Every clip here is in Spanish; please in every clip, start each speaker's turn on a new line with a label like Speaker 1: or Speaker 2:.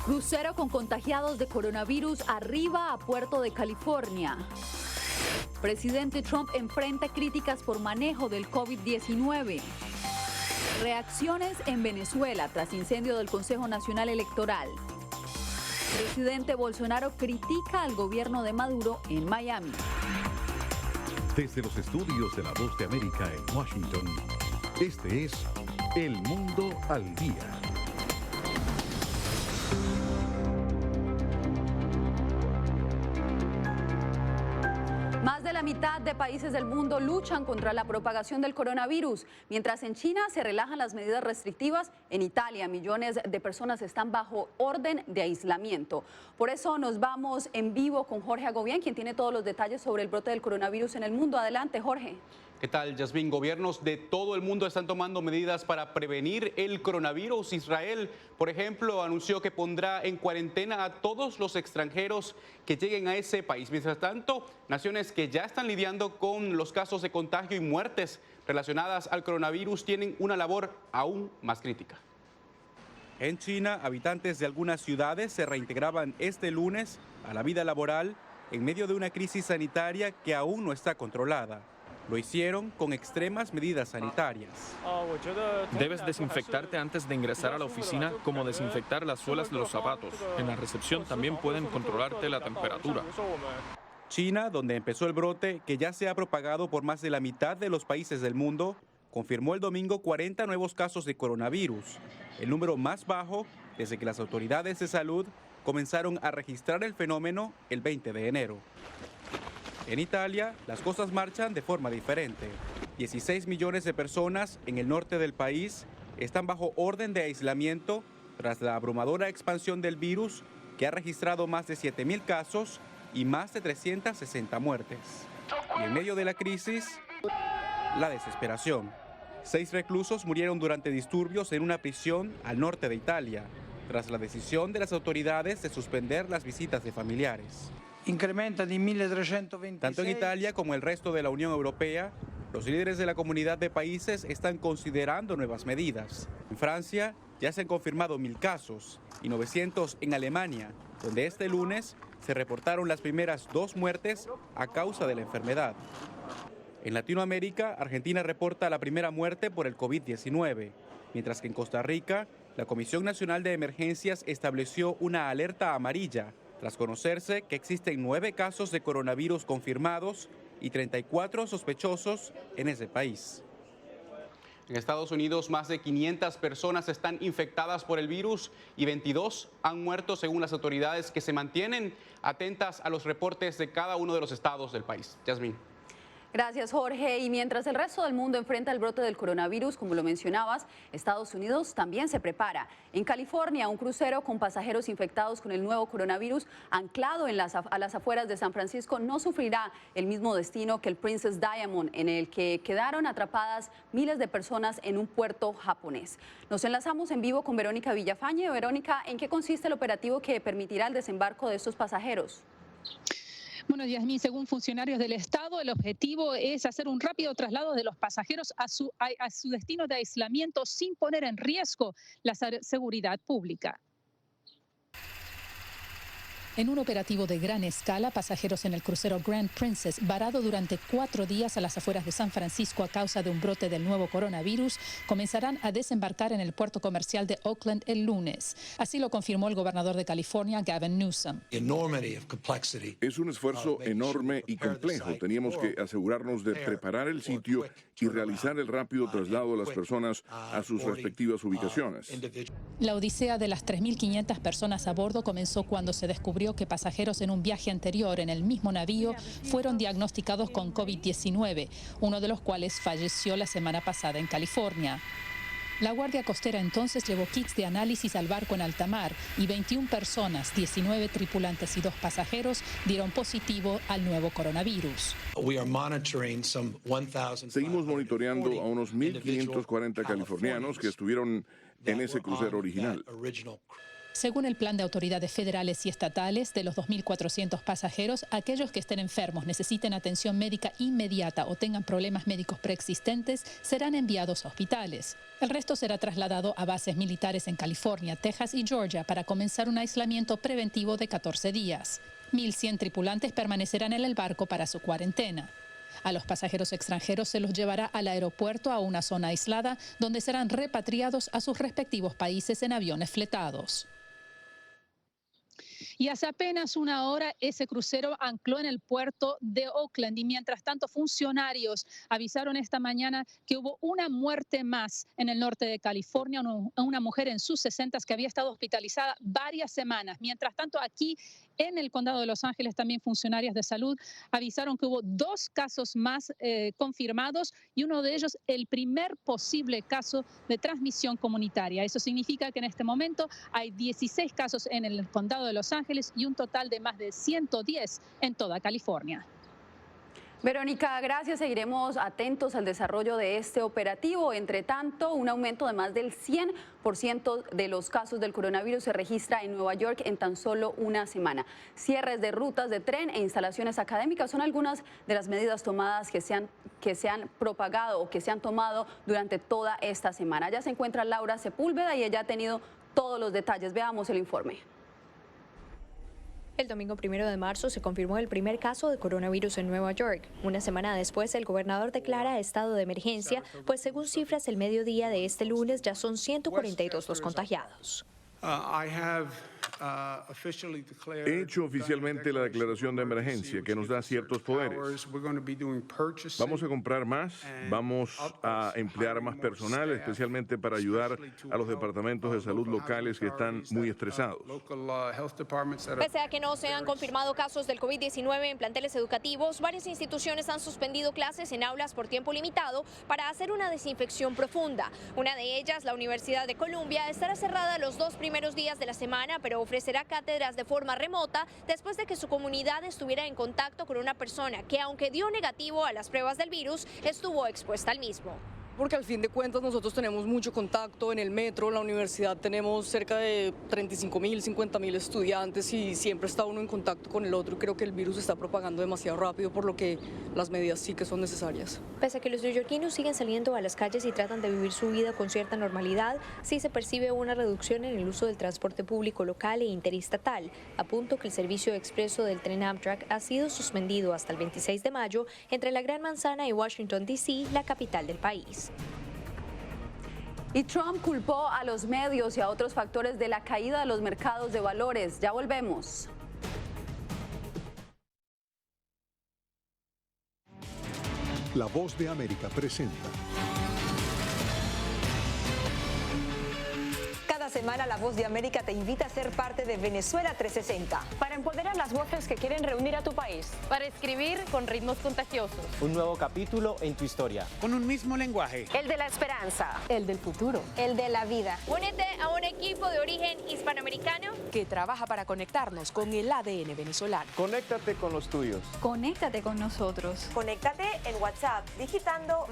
Speaker 1: Crucero con contagiados de coronavirus arriba a Puerto de California. Presidente Trump enfrenta críticas por manejo del COVID-19. Reacciones en Venezuela tras incendio del Consejo Nacional Electoral. Presidente Bolsonaro critica al gobierno de Maduro en Miami.
Speaker 2: Desde los estudios de La Voz de América en Washington, este es El Mundo al Día.
Speaker 1: Más de la mitad de países del mundo luchan contra la propagación del coronavirus. Mientras en China se relajan las medidas restrictivas, en Italia millones de personas están bajo orden de aislamiento. Por eso nos vamos en vivo con Jorge Agobián, quien tiene todos los detalles sobre el brote del coronavirus en el mundo. Adelante, Jorge.
Speaker 3: ¿Qué tal, Yasmín? Gobiernos de todo el mundo están tomando medidas para prevenir el coronavirus. Israel, por ejemplo, anunció que pondrá en cuarentena a todos los extranjeros que lleguen a ese país. Mientras tanto, naciones que ya están lidiando con los casos de contagio y muertes relacionadas al coronavirus tienen una labor aún más crítica.
Speaker 4: En China, habitantes de algunas ciudades se reintegraban este lunes a la vida laboral en medio de una crisis sanitaria que aún no está controlada. Lo hicieron con extremas medidas sanitarias.
Speaker 5: Debes desinfectarte antes de ingresar a la oficina, como desinfectar las suelas de los zapatos. En la recepción también pueden controlarte la temperatura.
Speaker 4: China, donde empezó el brote, que ya se ha propagado por más de la mitad de los países del mundo, confirmó el domingo 40 nuevos casos de coronavirus, el número más bajo desde que las autoridades de salud comenzaron a registrar el fenómeno el 20 de enero. En Italia, las cosas marchan de forma diferente. 16 millones de personas en el norte del país están bajo orden de aislamiento tras la abrumadora expansión del virus que ha registrado más de 7.000 casos y más de 360 muertes. Y en medio de la crisis, la desesperación. 6 reclusos murieron durante disturbios en una prisión al norte de Italia, tras la decisión de las autoridades de suspender las visitas de familiares.
Speaker 6: Incrementa de 1.326.
Speaker 4: Tanto en Italia como el resto de la Unión Europea, los líderes de la comunidad de países están considerando nuevas medidas. En Francia ya se han confirmado 1.000 casos y 900 en Alemania, donde este lunes se reportaron las primeras 2 muertes a causa de la enfermedad. En Latinoamérica, Argentina reporta la primera muerte por el COVID-19, mientras que en Costa Rica, la Comisión Nacional de Emergencias estableció una alerta amarilla tras conocerse que existen 9 casos de coronavirus confirmados y 34 sospechosos en ese país.
Speaker 3: En Estados Unidos, más de 500 personas están infectadas por el virus y 22 han muerto según las autoridades, que se mantienen atentas a los reportes de cada uno de los estados del país. Yasmín.
Speaker 1: Gracias, Jorge. Y mientras el resto del mundo enfrenta el brote del coronavirus, como lo mencionabas, Estados Unidos también se prepara. En California, un crucero con pasajeros infectados con el nuevo coronavirus anclado a las afueras de San Francisco no sufrirá el mismo destino que el Princess Diamond, en el que quedaron atrapadas miles de personas en un puerto japonés. Nos enlazamos en vivo con Verónica Villafañe. Verónica, ¿en qué consiste el operativo que permitirá el desembarco de estos pasajeros?
Speaker 7: Bueno, Yasmín, según funcionarios del Estado, el objetivo es hacer un rápido traslado de los pasajeros a su destino de aislamiento sin poner en riesgo la seguridad pública. En un operativo de gran escala, pasajeros en el crucero Grand Princess, varado durante 4 días a las afueras de San Francisco a causa de un brote del nuevo coronavirus, comenzarán a desembarcar en el puerto comercial de Oakland el lunes. Así lo confirmó el gobernador de California, Gavin Newsom.
Speaker 8: Es un esfuerzo enorme y complejo. Teníamos que asegurarnos de preparar el sitio y realizar el rápido traslado de las personas a sus respectivas ubicaciones.
Speaker 7: La odisea de las 3.500 personas a bordo comenzó cuando se descubrió que pasajeros en un viaje anterior en el mismo navío fueron diagnosticados con COVID-19, uno de los cuales falleció la semana pasada en California. La Guardia Costera entonces llevó kits de análisis al barco en alta mar y 21 personas, 19 tripulantes y 2 pasajeros, dieron positivo al nuevo coronavirus.
Speaker 8: Seguimos monitoreando a unos 1.540 californianos que estuvieron en ese crucero original.
Speaker 7: Según el plan de autoridades federales y estatales, de los 2.400 pasajeros, aquellos que estén enfermos, necesiten atención médica inmediata o tengan problemas médicos preexistentes, serán enviados a hospitales. El resto será trasladado a bases militares en California, Texas y Georgia para comenzar un aislamiento preventivo de 14 días. 1.100 tripulantes permanecerán en el barco para su cuarentena. A los pasajeros extranjeros se los llevará al aeropuerto a una zona aislada donde serán repatriados a sus respectivos países en aviones fletados. Y hace apenas una hora ese crucero ancló en el puerto de Oakland y mientras tanto funcionarios avisaron esta mañana que hubo una muerte más en el norte de California, una mujer en sus 60s que había estado hospitalizada varias semanas. Mientras tanto aquí en el condado de Los Ángeles también funcionarios de salud avisaron que hubo 2 casos más confirmados y uno de ellos el primer posible caso de transmisión comunitaria. Eso significa que en este momento hay 16 casos en el condado de Los Ángeles y un total de más de 110 en toda California.
Speaker 1: Verónica, gracias. Seguiremos atentos al desarrollo de este operativo. Entre tanto, un aumento de más del 100% de los casos del coronavirus se registra en Nueva York en tan solo una semana. Cierres de rutas de tren e instalaciones académicas son algunas de las medidas tomadas que se han propagado o que se han tomado durante toda esta semana. Ya se encuentra Laura Sepúlveda y ella ha tenido todos los detalles. Veamos el informe.
Speaker 9: El domingo 1 de marzo se confirmó el primer caso de coronavirus en Nueva York. Una semana después, el gobernador declara estado de emergencia, pues según cifras el mediodía de este lunes ya son 142 los contagiados.
Speaker 8: He hecho oficialmente la declaración de emergencia que nos da ciertos poderes. Vamos a comprar más, vamos a emplear más personal, especialmente para ayudar a los departamentos de salud locales que están muy estresados.
Speaker 9: Pese a que no se han confirmado casos del COVID-19 en planteles educativos, varias instituciones han suspendido clases en aulas por tiempo limitado para hacer una desinfección profunda. Una de ellas, la Universidad de Columbia, estará cerrada los 2 primeros días de la semana, pero ofrecerá cátedras de forma remota después de que su comunidad estuviera en contacto con una persona que, aunque dio negativo a las pruebas del virus, estuvo expuesta al mismo.
Speaker 10: Porque al fin de cuentas nosotros tenemos mucho contacto en el metro, en la universidad tenemos cerca de 35.000, 50.000 estudiantes y siempre está uno en contacto con el otro y creo que el virus se está propagando demasiado rápido, por lo que las medidas sí que son necesarias.
Speaker 9: Pese a que los neoyorquinos siguen saliendo a las calles y tratan de vivir su vida con cierta normalidad, sí se percibe una reducción en el uso del transporte público local e interestatal, a punto que el servicio expreso del tren Amtrak ha sido suspendido hasta el 26 de mayo entre la Gran Manzana y Washington, D.C., la capital del país.
Speaker 1: Y Trump culpó a los medios y a otros factores de la caída de los mercados de valores. Ya volvemos.
Speaker 2: La Voz de América presenta.
Speaker 11: Cada semana La Voz de América te invita a ser parte de Venezuela 360.
Speaker 12: Para empoderar las voces que quieren reunir a tu país.
Speaker 13: Para escribir con ritmos contagiosos.
Speaker 14: Un nuevo capítulo en tu historia.
Speaker 15: Con un mismo lenguaje.
Speaker 12: El de la esperanza.
Speaker 13: El del futuro.
Speaker 9: El de la vida. Únete a un equipo de origen hispanoamericano
Speaker 16: que trabaja para conectarnos con el ADN venezolano.
Speaker 14: Conéctate con los tuyos.
Speaker 13: Conéctate con nosotros.
Speaker 11: Conéctate en WhatsApp digitando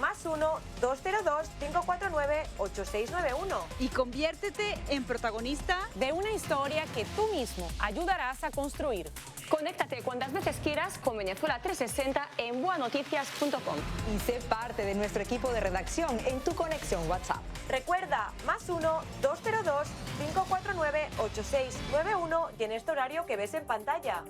Speaker 11: +1-202-549-8691.
Speaker 17: Y conviértete en protagonista
Speaker 12: de una historia que tú mismo ayudarás a construir. Conéctate cuantas veces quieras con Venezuela 360 en boanoticias.com.
Speaker 11: Y sé parte de nuestro equipo de redacción en tu conexión WhatsApp. Recuerda, +1-202-549-8691 y en este horario que ves en pantalla.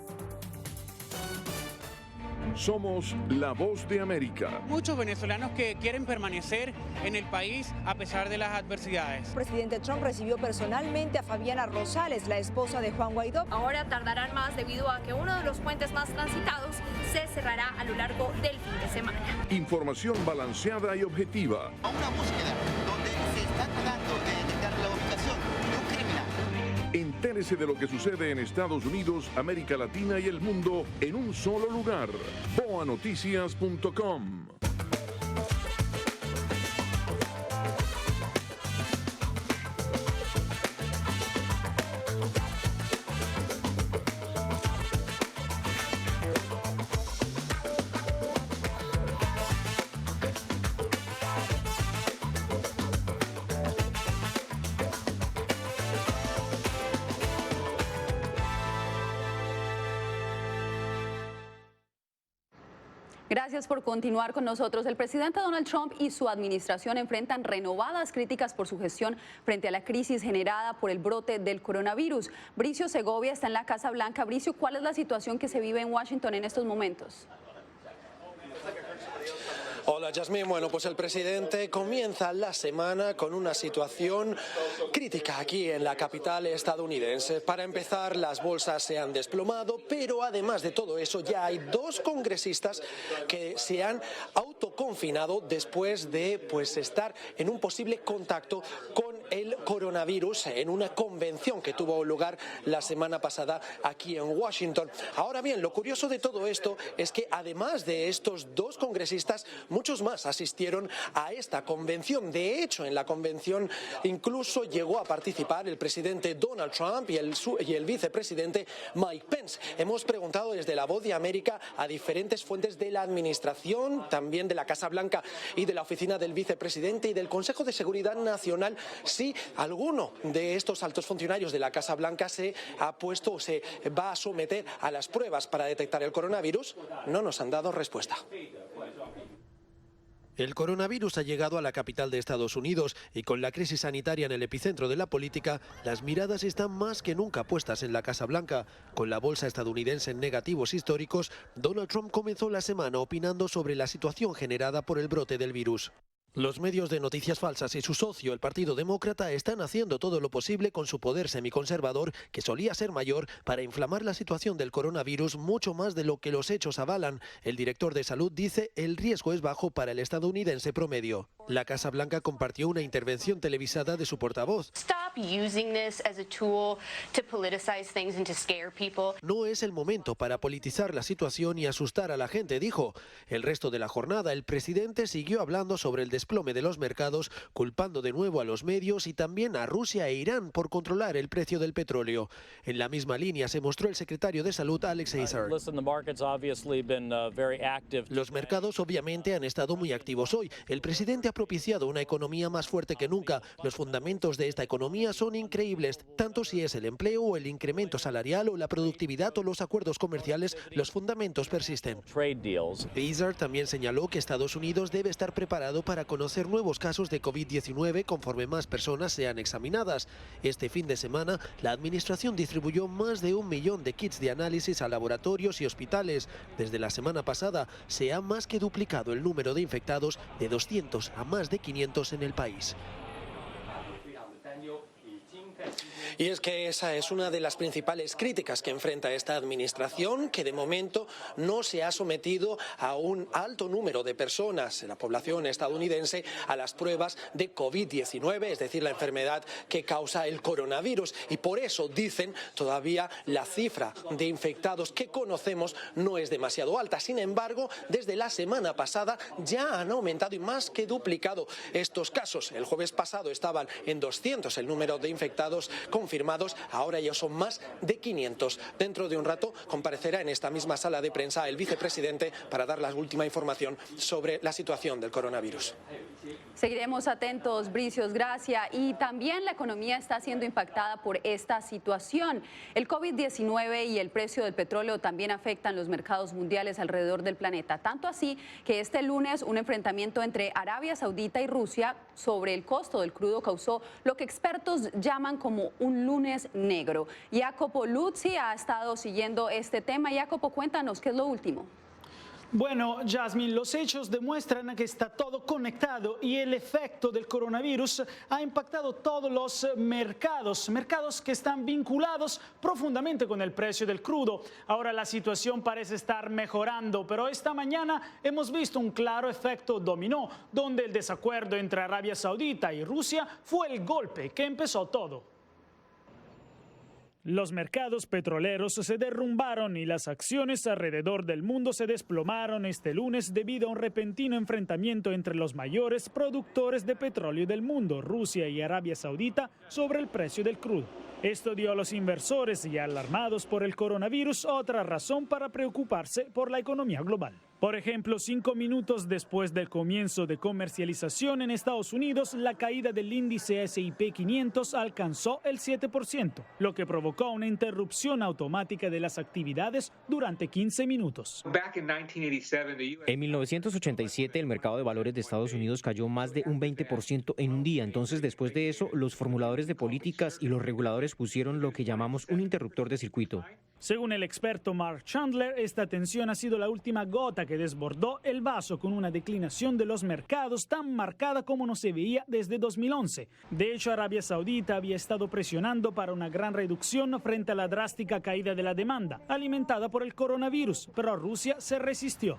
Speaker 8: Somos la Voz de América.
Speaker 15: Muchos venezolanos que quieren permanecer en el país a pesar de las adversidades.
Speaker 11: El presidente Trump recibió personalmente a Fabiana Rosales, la esposa de Juan Guaidó.
Speaker 9: Ahora tardarán más debido a que uno de los puentes más transitados se cerrará a lo largo del fin de semana.
Speaker 8: Información balanceada y objetiva.
Speaker 18: A una búsqueda donde se está tratando de detectar la ubicación de un criminal.
Speaker 8: Entérese de lo que sucede en Estados Unidos, América Latina y el mundo en un solo lugar. boanoticias.com.
Speaker 1: Gracias por continuar con nosotros. El presidente Donald Trump y su administración enfrentan renovadas críticas por su gestión frente a la crisis generada por el brote del coronavirus. Bricio Segovia está en la Casa Blanca. Bricio, ¿cuál es la situación que se vive en Washington en estos momentos?
Speaker 19: Hola, Yasmín. Bueno, pues el presidente comienza la semana con una situación crítica aquí en la capital estadounidense. Para empezar, las bolsas se han desplomado, pero además de todo eso ya hay 2 congresistas que se han autoconfinado después de estar en un posible contacto con el coronavirus en una convención que tuvo lugar la semana pasada aquí en Washington. Ahora bien, lo curioso de todo esto es que además de estos 2 congresistas, muchos más asistieron a esta convención. De hecho, en la convención incluso llegó a participar el presidente Donald Trump y el vicepresidente Mike Pence. Hemos preguntado desde La Voz de América a diferentes fuentes de la administración, también de la Casa Blanca y de la oficina del vicepresidente y del Consejo de Seguridad Nacional, si alguno de estos altos funcionarios de la Casa Blanca se va a someter a las pruebas para detectar el coronavirus. No nos han dado respuesta. El coronavirus ha llegado a la capital de Estados Unidos y con la crisis sanitaria en el epicentro de la política, las miradas están más que nunca puestas en la Casa Blanca. Con la bolsa estadounidense en negativos históricos, Donald Trump comenzó la semana opinando sobre la situación generada por el brote del virus. Los medios de noticias falsas y su socio, el Partido Demócrata, están haciendo todo lo posible con su poder semiconservador, que solía ser mayor, para inflamar la situación del coronavirus mucho más de lo que los hechos avalan. El director de salud dice el riesgo es bajo para el estadounidense promedio. La Casa Blanca compartió una intervención televisada de su portavoz. No es el momento para politizar la situación y asustar a la gente, dijo. El resto de la jornada, el presidente siguió hablando sobre el desplome de los mercados, culpando de nuevo a los medios y también a Rusia e Irán por controlar el precio del petróleo. En la misma línea se mostró el secretario de Salud, Alex Azar. Los mercados obviamente han estado muy activos hoy. El presidente ha propiciado una economía más fuerte que nunca. Los fundamentos de esta economía son increíbles, tanto si es el empleo o el incremento salarial o la productividad o los acuerdos comerciales, los fundamentos persisten. Azar también señaló que Estados Unidos debe estar preparado para conocer nuevos casos de COVID-19 conforme más personas sean examinadas. Este fin de semana, la administración distribuyó más de 1 millón de kits de análisis a laboratorios y hospitales. Desde la semana pasada, se ha más que duplicado el número de infectados de 200 a más de 500 en el país. Y es que esa es una de las principales críticas que enfrenta esta administración, que de momento no se ha sometido a un alto número de personas en la población estadounidense a las pruebas de COVID-19, es decir, la enfermedad que causa el coronavirus. Y por eso, dicen, todavía la cifra de infectados que conocemos no es demasiado alta. Sin embargo, desde la semana pasada ya han aumentado y más que duplicado estos casos. El jueves pasado estaban en 200 el número de infectados confirmados, ahora ya son más de 500. Dentro de un rato comparecerá en esta misma sala de prensa el vicepresidente para dar la última información sobre la situación del coronavirus.
Speaker 1: Seguiremos atentos, Bricios, gracias. Y también la economía está siendo impactada por esta situación. El COVID-19 y el precio del petróleo también afectan los mercados mundiales alrededor del planeta. Tanto así que este lunes un enfrentamiento entre Arabia Saudita y Rusia sobre el costo del crudo causó lo que expertos llaman como un lunes negro. Jacopo Luzzi ha estado siguiendo este tema. Jacopo, cuéntanos, ¿qué es lo último?
Speaker 20: Bueno, Yasmín, los hechos demuestran que está todo conectado y el efecto del coronavirus ha impactado todos los mercados que están vinculados profundamente con el precio del crudo. Ahora la situación parece estar mejorando, pero esta mañana hemos visto un claro efecto dominó, donde el desacuerdo entre Arabia Saudita y Rusia fue el golpe que empezó todo. Los mercados petroleros se derrumbaron y las acciones alrededor del mundo se desplomaron este lunes debido a un repentino enfrentamiento entre los mayores productores de petróleo del mundo, Rusia y Arabia Saudita, sobre el precio del crudo. Esto dio a los inversores y alarmados por el coronavirus otra razón para preocuparse por la economía global. Por ejemplo, 5 minutos después del comienzo de comercialización en Estados Unidos, la caída del índice S&P 500 alcanzó el 7%, lo que provocó una interrupción automática de las actividades durante 15 minutos.
Speaker 21: En 1987, el mercado de valores de Estados Unidos cayó más de un 20% en un día. Entonces, después de eso, los formuladores de políticas y los reguladores pusieron lo que llamamos un interruptor de circuito.
Speaker 20: Según el experto Mark Chandler, esta tensión ha sido la última gota que desbordó el vaso, con una declinación de los mercados tan marcada como no se veía desde 2011. De hecho, Arabia Saudita había estado presionando para una gran reducción frente a la drástica caída de la demanda, alimentada por el coronavirus, pero Rusia se resistió.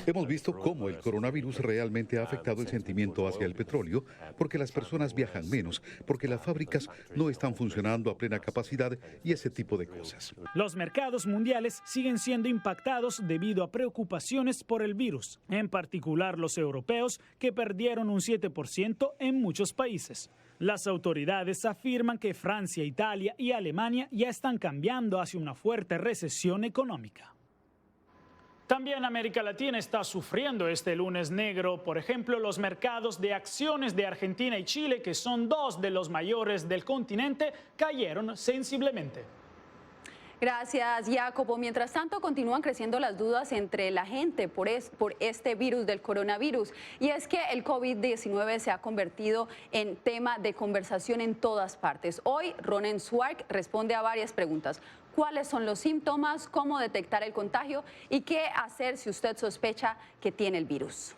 Speaker 2: Hemos visto cómo el coronavirus realmente ha afectado el sentimiento hacia el petróleo, porque las personas viajan menos, porque las fábricas no están funcionando a plena capacidad y ese tipo de cosas.
Speaker 20: Los mercados mundiales siguen siendo impactados debido a preocupaciones por el virus, en particular los europeos, que perdieron un 7% en muchos países. Las autoridades afirman que Francia, Italia y Alemania ya están cambiando hacia una fuerte recesión económica. También América Latina está sufriendo este lunes negro. Por ejemplo, los mercados de acciones de Argentina y Chile, que son dos de los mayores del continente, cayeron sensiblemente.
Speaker 1: Gracias, Jacopo. Mientras tanto, continúan creciendo las dudas entre la gente por este virus del coronavirus. Y es que el COVID-19 se ha convertido en tema de conversación en todas partes. Hoy, Ronen Swark responde a varias preguntas. ¿Cuáles son los síntomas? ¿Cómo detectar el contagio? ¿Y qué hacer si usted sospecha que tiene el virus?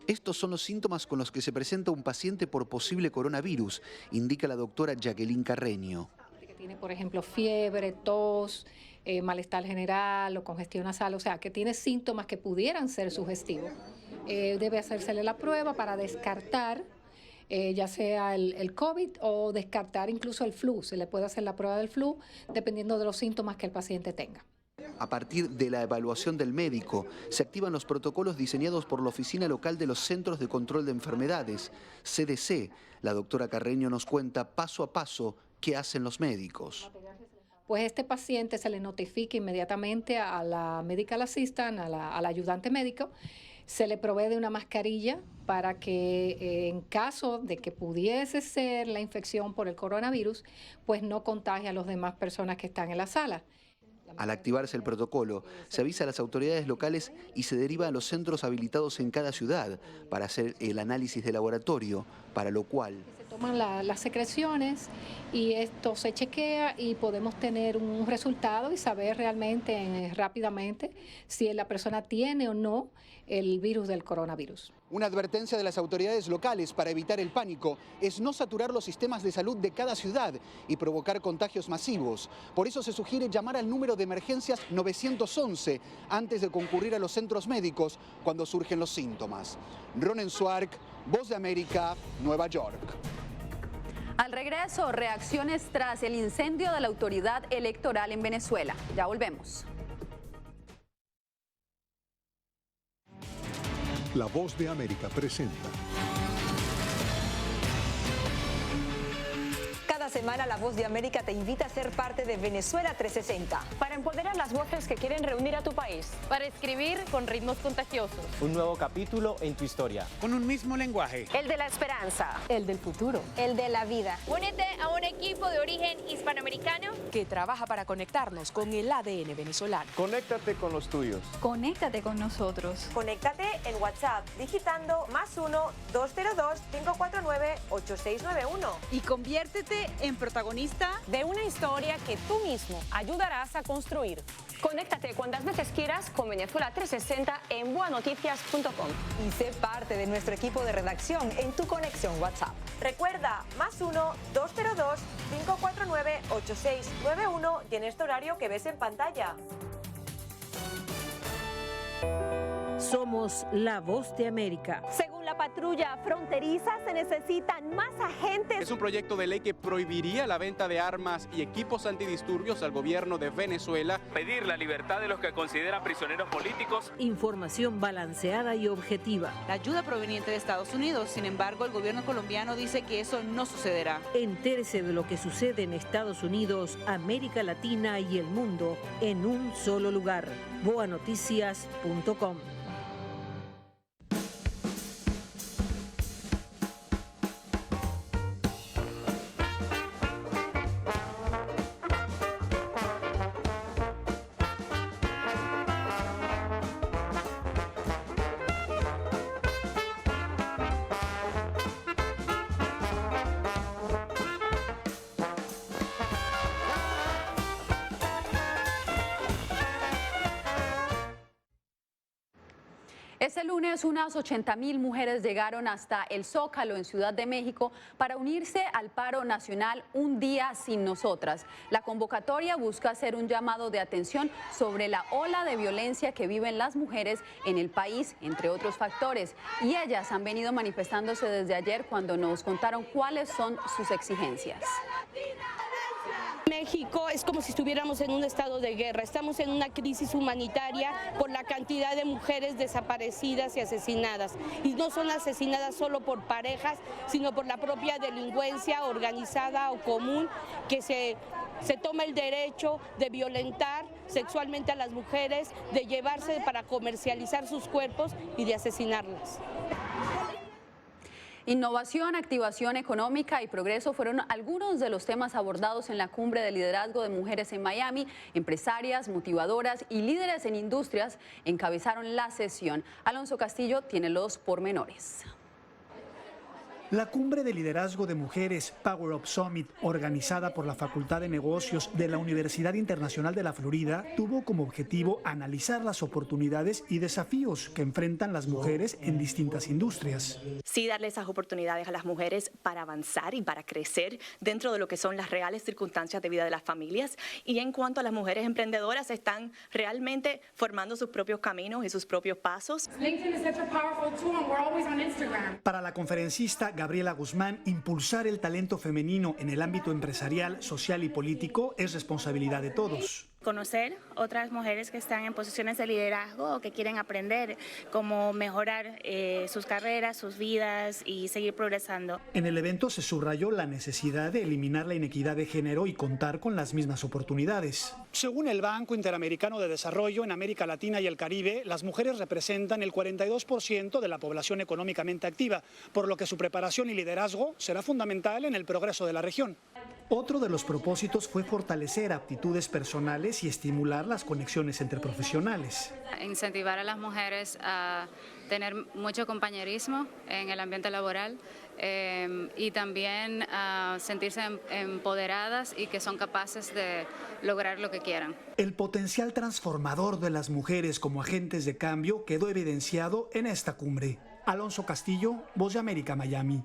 Speaker 22: Estos son los síntomas con los que se presenta un paciente por posible coronavirus, indica la doctora Jacqueline Carreño.
Speaker 23: Tiene, por ejemplo, fiebre, tos, malestar general o congestión nasal, o sea, que tiene síntomas que pudieran ser sugestivos. Debe hacérsele la prueba para descartar ya sea el COVID o descartar incluso el flu. Se le puede hacer la prueba del flu dependiendo de los síntomas que el paciente tenga.
Speaker 22: A partir de la evaluación del médico, se activan los protocolos diseñados por la Oficina Local de los Centros de Control de Enfermedades, CDC. La doctora Carreño nos cuenta paso a paso qué hacen los médicos.
Speaker 23: Pues este paciente se le notifica inmediatamente a la medical assistant, al ayudante médico, se le provee de una mascarilla para que en caso de que pudiese ser la infección por el coronavirus, pues no contagie a las demás personas que están en la sala.
Speaker 22: Al activarse el protocolo, se avisa a las autoridades locales y se deriva a los centros habilitados en cada ciudad para hacer el análisis de laboratorio, para lo cual
Speaker 23: se toman las secreciones y esto se chequea y podemos tener un resultado y saber realmente rápidamente si la persona tiene o no el virus del coronavirus.
Speaker 22: Una advertencia de las autoridades locales para evitar el pánico es no saturar los sistemas de salud de cada ciudad y provocar contagios masivos. Por eso se sugiere llamar al número de emergencias 911 antes de concurrir a los centros médicos cuando surgen los síntomas. Ronen Swark, Voz de América, Nueva York.
Speaker 1: Al regreso, reacciones tras el incendio de la autoridad electoral en Venezuela. Ya volvemos.
Speaker 2: La Voz de América presenta.
Speaker 11: Cada semana La Voz de América te invita a ser parte de Venezuela 360.
Speaker 12: Para empoderar las voces que quieren reunir a tu país.
Speaker 13: Para escribir con ritmos contagiosos.
Speaker 14: Un nuevo capítulo en tu historia.
Speaker 15: Con un mismo lenguaje.
Speaker 12: El de la esperanza.
Speaker 13: El del futuro.
Speaker 9: El de la vida. Únete a un equipo de origen hispanoamericano
Speaker 16: que trabaja para conectarnos con el ADN venezolano.
Speaker 14: Conéctate con los tuyos.
Speaker 13: Conéctate con nosotros.
Speaker 11: Conéctate en WhatsApp digitando +1-202-549-8691.
Speaker 17: Y conviértete en protagonista
Speaker 12: de una historia que tú mismo ayudarás a construir. Conéctate cuantas veces quieras con Venezuela 360 en buenoticias.com.
Speaker 11: Y sé parte de nuestro equipo de redacción en tu conexión WhatsApp. Recuerda, +1-202-549-8691 y en este horario que ves en pantalla.
Speaker 24: Somos la Voz de América.
Speaker 9: Según la
Speaker 4: patrulla fronteriza, se necesitan más agentes.
Speaker 3: Es un proyecto de ley que prohibiría la venta de armas y equipos antidisturbios al gobierno de Venezuela.
Speaker 5: Pedir la libertad de los que consideran prisioneros políticos.
Speaker 6: Información balanceada y objetiva.
Speaker 17: La ayuda proveniente de Estados Unidos, sin embargo, el gobierno colombiano dice que eso no sucederá.
Speaker 6: Entérese de lo que sucede en Estados Unidos, América Latina y el mundo en un solo lugar. boanoticias.com.
Speaker 1: Este lunes, unas 80.000 mujeres llegaron hasta el Zócalo en Ciudad de México para unirse al paro nacional Un Día Sin Nosotras. La convocatoria busca hacer un llamado de atención sobre la ola de violencia que viven las mujeres en el país, entre otros factores. Y ellas han venido manifestándose desde ayer cuando nos contaron cuáles son sus exigencias.
Speaker 24: México es como si estuviéramos en un estado de guerra. Estamos en una crisis humanitaria por la cantidad de mujeres desaparecidas y asesinadas. Y no son asesinadas solo por parejas, sino por la propia delincuencia organizada o común que se toma el derecho de violentar sexualmente a las mujeres, de llevarse para comercializar sus cuerpos y de asesinarlas.
Speaker 1: Innovación, activación económica y progreso fueron algunos de los temas abordados en la cumbre de liderazgo de mujeres en Miami. Empresarias, motivadoras y líderes en industrias encabezaron la sesión. Alonso Castillo tiene los pormenores.
Speaker 25: La cumbre de liderazgo de mujeres Power Up Summit, organizada por la Facultad de Negocios de la Universidad Internacional de la Florida, tuvo como objetivo analizar las oportunidades y desafíos que enfrentan las mujeres en distintas industrias.
Speaker 26: Sí, darle esas oportunidades a las mujeres para avanzar y para crecer dentro de lo que son las reales circunstancias de vida de las familias. Y en cuanto a las mujeres emprendedoras, están realmente formando sus propios caminos y sus propios pasos.
Speaker 25: Para la conferencista Gabriela Guzmán, impulsar el talento femenino en el ámbito empresarial, social y político es responsabilidad de todos.
Speaker 27: Conocer otras mujeres que están en posiciones de liderazgo o que quieren aprender cómo mejorar sus carreras, sus vidas y seguir progresando.
Speaker 25: En el evento se subrayó la necesidad de eliminar la inequidad de género y contar con las mismas oportunidades. Según el Banco Interamericano de Desarrollo, en América Latina y el Caribe, las mujeres representan el 42% de la población económicamente activa, por lo que su preparación y liderazgo será fundamental en el progreso de la región. Otro de los propósitos fue fortalecer aptitudes personales y estimular las conexiones entre profesionales.
Speaker 28: Incentivar a las mujeres a tener mucho compañerismo en el ambiente laboral y también a sentirse empoderadas y que son capaces de lograr lo que quieran.
Speaker 25: El potencial transformador de las mujeres como agentes de cambio quedó evidenciado en esta cumbre. Alonso Castillo, Voz de América, Miami.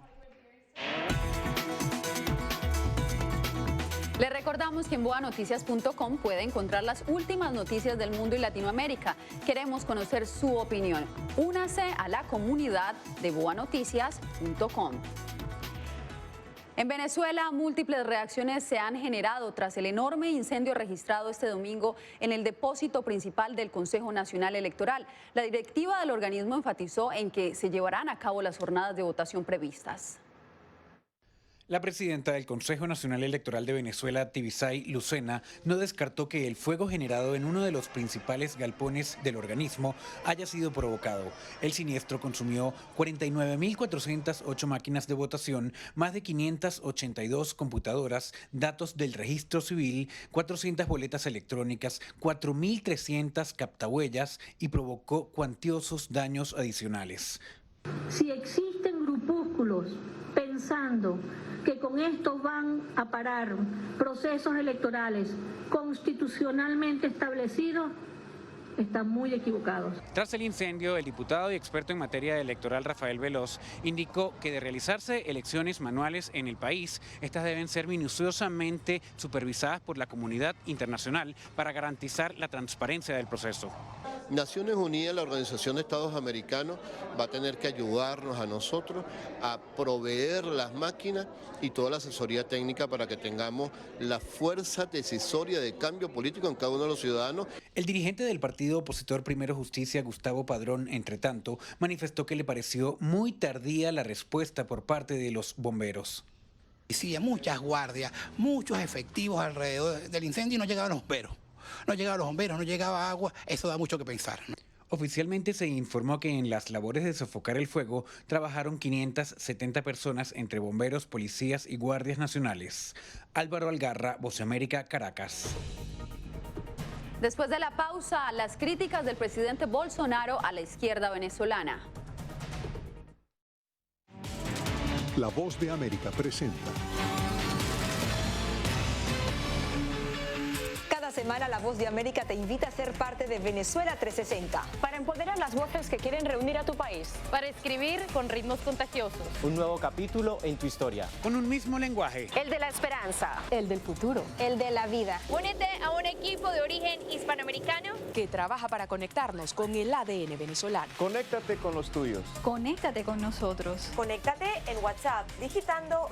Speaker 1: Le recordamos que en boanoticias.com puede encontrar las últimas noticias del mundo y Latinoamérica. Queremos conocer su opinión. Únase a la comunidad de boanoticias.com. En Venezuela, múltiples reacciones se han generado tras el enorme incendio registrado este domingo en el depósito principal del Consejo Nacional Electoral. La directiva del organismo enfatizó en que se llevarán a cabo las jornadas de votación previstas.
Speaker 15: La presidenta del Consejo Nacional Electoral de Venezuela, Tibisay Lucena, no descartó que el fuego generado en uno de los principales galpones del organismo haya sido provocado. El siniestro consumió 49.408 máquinas de votación, más de 582 computadoras, datos del registro civil, 400 boletas electrónicas, 4.300 captahuellas y provocó cuantiosos daños adicionales.
Speaker 29: Si existen grupúsculos pensando que con esto van a parar procesos electorales constitucionalmente establecidos, están muy equivocados.
Speaker 15: Tras el incendio, el diputado y experto en materia electoral Rafael Veloz indicó que de realizarse elecciones manuales en el país, estas deben ser minuciosamente supervisadas por la comunidad internacional para garantizar la transparencia del proceso.
Speaker 7: Naciones Unidas, la Organización de Estados Americanos, va a tener que ayudarnos a nosotros a proveer las máquinas y toda la asesoría técnica para que tengamos la fuerza decisoria de cambio político en cada uno de los ciudadanos.
Speaker 15: El dirigente del partido opositor Primero Justicia, Gustavo Padrón, entre tanto, manifestó que le pareció muy tardía la respuesta por parte de los bomberos.
Speaker 8: Sí, muchas guardias, muchos efectivos alrededor del incendio y no llegaban los bomberos. No llegaban los bomberos, no llegaba agua, eso da mucho que pensar.
Speaker 15: Oficialmente se informó que en las labores de sofocar el fuego trabajaron 570 personas entre bomberos, policías y guardias nacionales. Álvaro Algarra, Voz de América, Caracas.
Speaker 1: Después de la pausa, las críticas del presidente Bolsonaro a la izquierda venezolana.
Speaker 10: La Voz de América presenta.
Speaker 11: Cada semana La Voz de América te invita a ser parte de Venezuela 360.
Speaker 12: Para empoderar las voces que quieren reunir a tu país.
Speaker 13: Para escribir con ritmos contagiosos.
Speaker 14: Un nuevo capítulo en tu historia.
Speaker 15: Con un mismo lenguaje.
Speaker 9: El de la esperanza.
Speaker 13: El del futuro.
Speaker 4: El de la vida.
Speaker 9: Únete a un equipo de origen hispanoamericano
Speaker 16: que trabaja para conectarnos con el ADN venezolano.
Speaker 14: Conéctate con los tuyos.
Speaker 13: Conéctate con nosotros.
Speaker 4: Conéctate en WhatsApp digitando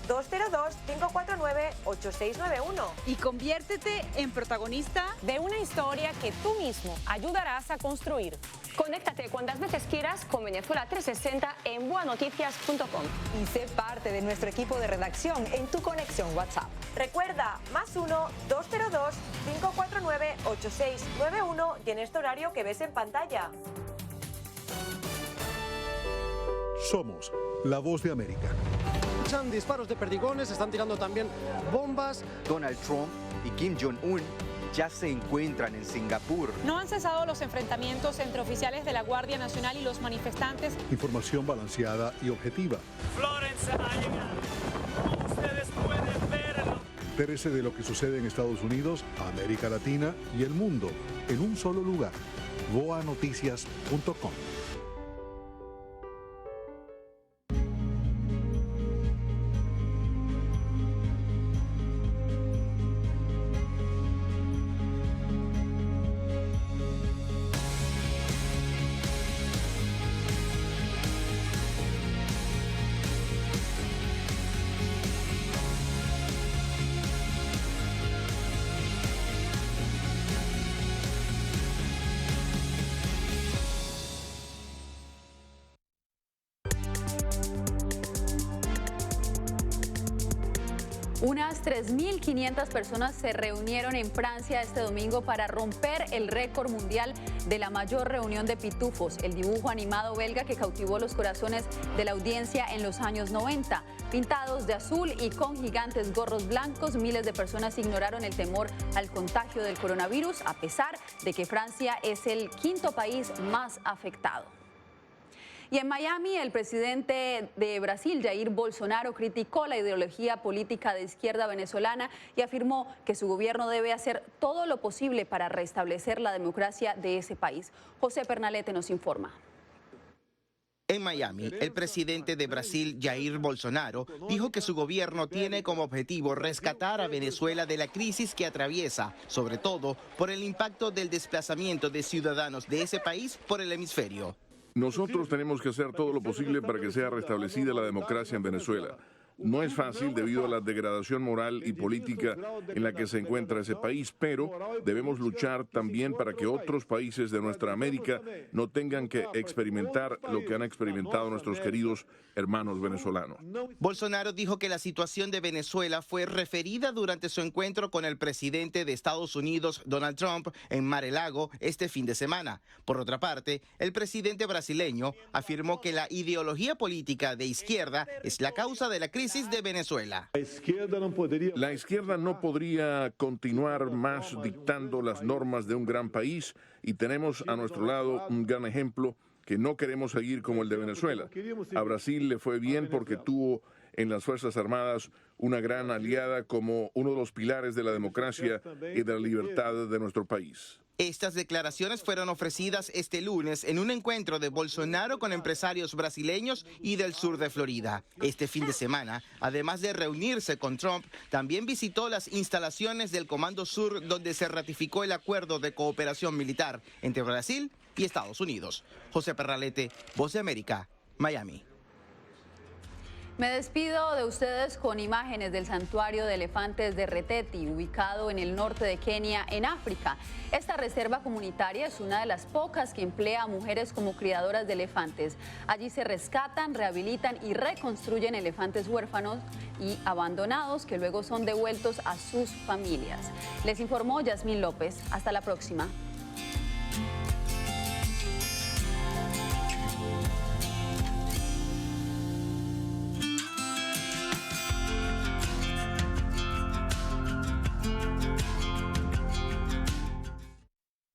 Speaker 4: +1-202-549-8691.
Speaker 17: Y conviértete en protagonista
Speaker 12: De una historia que tú mismo ayudarás a construir. Conéctate cuantas veces quieras con Venezuela 360 en buanoticias.com.
Speaker 11: Y sé parte de nuestro equipo de redacción en tu conexión WhatsApp.
Speaker 4: Recuerda, +1-202-549-8691 y en este horario que ves en pantalla.
Speaker 10: Somos La Voz de América.
Speaker 18: Escuchan disparos de perdigones, están tirando también bombas.
Speaker 19: Donald Trump y Kim Jong-un ya se encuentran en Singapur.
Speaker 12: No han cesado los enfrentamientos entre oficiales de la Guardia Nacional y los manifestantes.
Speaker 10: Información balanceada y objetiva.
Speaker 5: Florence ha llegado. Como ustedes pueden verlo.
Speaker 10: Entérese de lo que sucede en Estados Unidos, América Latina y el mundo en un solo lugar. boanoticias.com.
Speaker 1: Unas 3.500 personas se reunieron en Francia este domingo para romper el récord mundial de la mayor reunión de pitufos, el dibujo animado belga que cautivó los corazones de la audiencia en los años 90. Pintados de azul y con gigantes gorros blancos, miles de personas ignoraron el temor al contagio del coronavirus, a pesar de que Francia es el quinto país más afectado. Y en Miami, el presidente de Brasil, Jair Bolsonaro, criticó la ideología política de izquierda venezolana y afirmó que su gobierno debe hacer todo lo posible para restablecer la democracia de ese país. José Pernalete nos informa.
Speaker 20: En Miami, el presidente de Brasil, Jair Bolsonaro, dijo que su gobierno tiene como objetivo rescatar a Venezuela de la crisis que atraviesa, sobre todo por el impacto del desplazamiento de ciudadanos de ese país por el hemisferio.
Speaker 21: Nosotros tenemos que hacer todo lo posible para que sea restablecida la democracia en Venezuela. No es fácil debido a la degradación moral y política en la que se encuentra ese país, pero debemos luchar también para que otros países de nuestra América no tengan que experimentar lo que han experimentado nuestros queridos hermanos venezolanos.
Speaker 20: Bolsonaro dijo que la situación de Venezuela fue referida durante su encuentro con el presidente de Estados Unidos, Donald Trump, en Mar-a-Lago este fin de semana. Por otra parte, el presidente brasileño afirmó que la ideología política de izquierda es la causa de la crisis de Venezuela.
Speaker 21: La izquierda no podría continuar más dictando las normas de un gran país y tenemos a nuestro lado un gran ejemplo que no queremos seguir como el de Venezuela. A Brasil le fue bien porque tuvo en las Fuerzas Armadas una gran aliada como uno de los pilares de la democracia y de la libertad de nuestro país.
Speaker 20: Estas declaraciones fueron ofrecidas este lunes en un encuentro de Bolsonaro con empresarios brasileños y del sur de Florida. Este fin de semana, además de reunirse con Trump, también visitó las instalaciones del Comando Sur, donde se ratificó el acuerdo de cooperación militar entre Brasil y Estados Unidos. José Perralete, Voz de América, Miami.
Speaker 1: Me despido de ustedes con imágenes del santuario de elefantes de Reteti, ubicado en el norte de Kenia, en África. Esta reserva comunitaria es una de las pocas que emplea a mujeres como criadoras de elefantes. Allí se rescatan, rehabilitan y reconstruyen elefantes huérfanos y abandonados que luego son devueltos a sus familias. Les informó Yasmín López. Hasta la próxima.